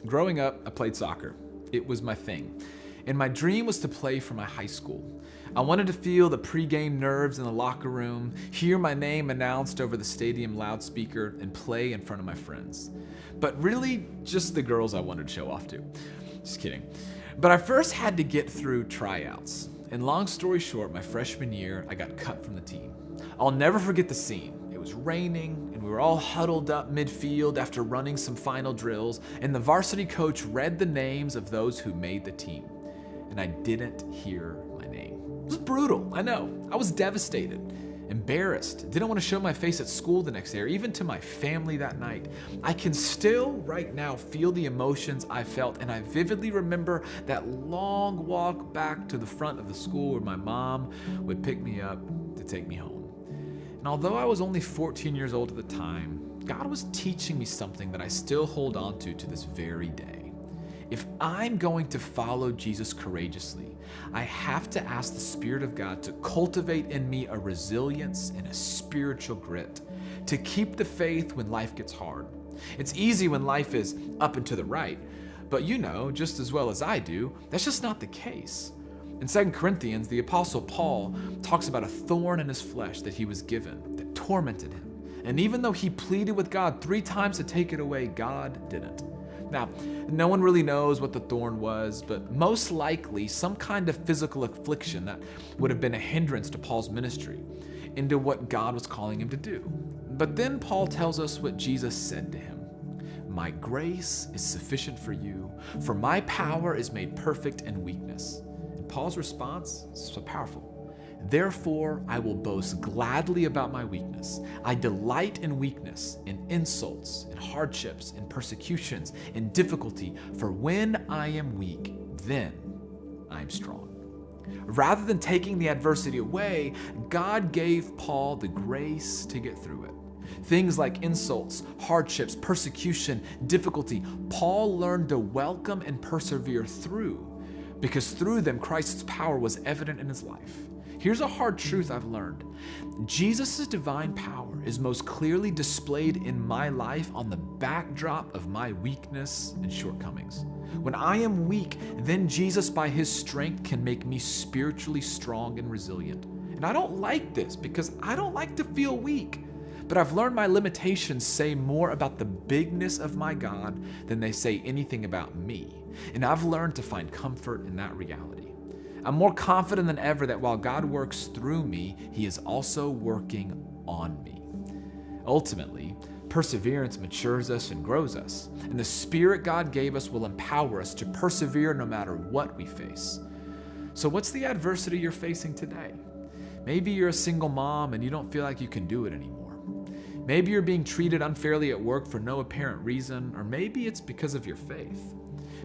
Growing up, I played soccer. It was my thing. And my dream was to play for my high school. I wanted to feel the pregame nerves in the locker room, hear my name announced over the stadium loudspeaker, and play in front of my friends. But really, just the girls I wanted to show off to. Just kidding. But I first had to get through tryouts. And long story short, my freshman year, I got cut from the team. I'll never forget the scene. It was raining, and we were all huddled up midfield after running some final drills, and the varsity coach read the names of those who made the team. And I didn't hear my name. It was brutal, I know. I was devastated, embarrassed, didn't want to show my face at school the next day or even to my family that night. I can still right now feel the emotions I felt, and I vividly remember that long walk back to the front of the school where my mom would pick me up to take me home. And although I was only 14 years old at the time, God was teaching me something that I still hold on to this very day. If I'm going to follow Jesus courageously, I have to ask the Spirit of God to cultivate in me a resilience and a spiritual grit, to keep the faith when life gets hard. It's easy when life is up and to the right, but you know, just as well as I do, that's just not the case. In 2 Corinthians, the Apostle Paul talks about a thorn in his flesh that he was given that tormented him. And even though he pleaded with God 3 times to take it away, God didn't. Now, no one really knows what the thorn was, but most likely some kind of physical affliction that would have been a hindrance to Paul's ministry into what God was calling him to do. But then Paul tells us what Jesus said to him. My grace is sufficient for you, for my power is made perfect in weakness. And Paul's response is so powerful. Therefore, I will boast gladly about my weakness. I delight in weakness, in insults, in hardships, in persecutions, in difficulty. For when I am weak, then I am strong. Rather than taking the adversity away, God gave Paul the grace to get through it. Things like insults, hardships, persecution, difficulty, Paul learned to welcome and persevere through, because through them, Christ's power was evident in his life. Here's a hard truth I've learned. Jesus' divine power is most clearly displayed in my life on the backdrop of my weakness and shortcomings. When I am weak, then Jesus by his strength can make me spiritually strong and resilient. And I don't like this because I don't like to feel weak. But I've learned my limitations say more about the bigness of my God than they say anything about me. And I've learned to find comfort in that reality. I'm more confident than ever that while God works through me, he is also working on me. Ultimately, perseverance matures us and grows us, and the Spirit God gave us will empower us to persevere no matter what we face. So what's the adversity you're facing today? Maybe you're a single mom and you don't feel like you can do it anymore. Maybe you're being treated unfairly at work for no apparent reason, or maybe it's because of your faith.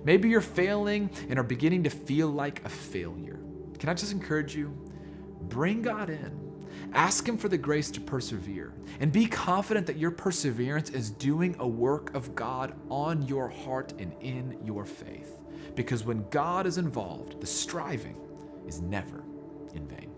Maybe you're failing and are beginning to feel like a failure. Can I just encourage you? Bring God in. Ask him for the grace to persevere, and be confident that your perseverance is doing a work of God on your heart and in your faith. Because when God is involved, the striving is never in vain.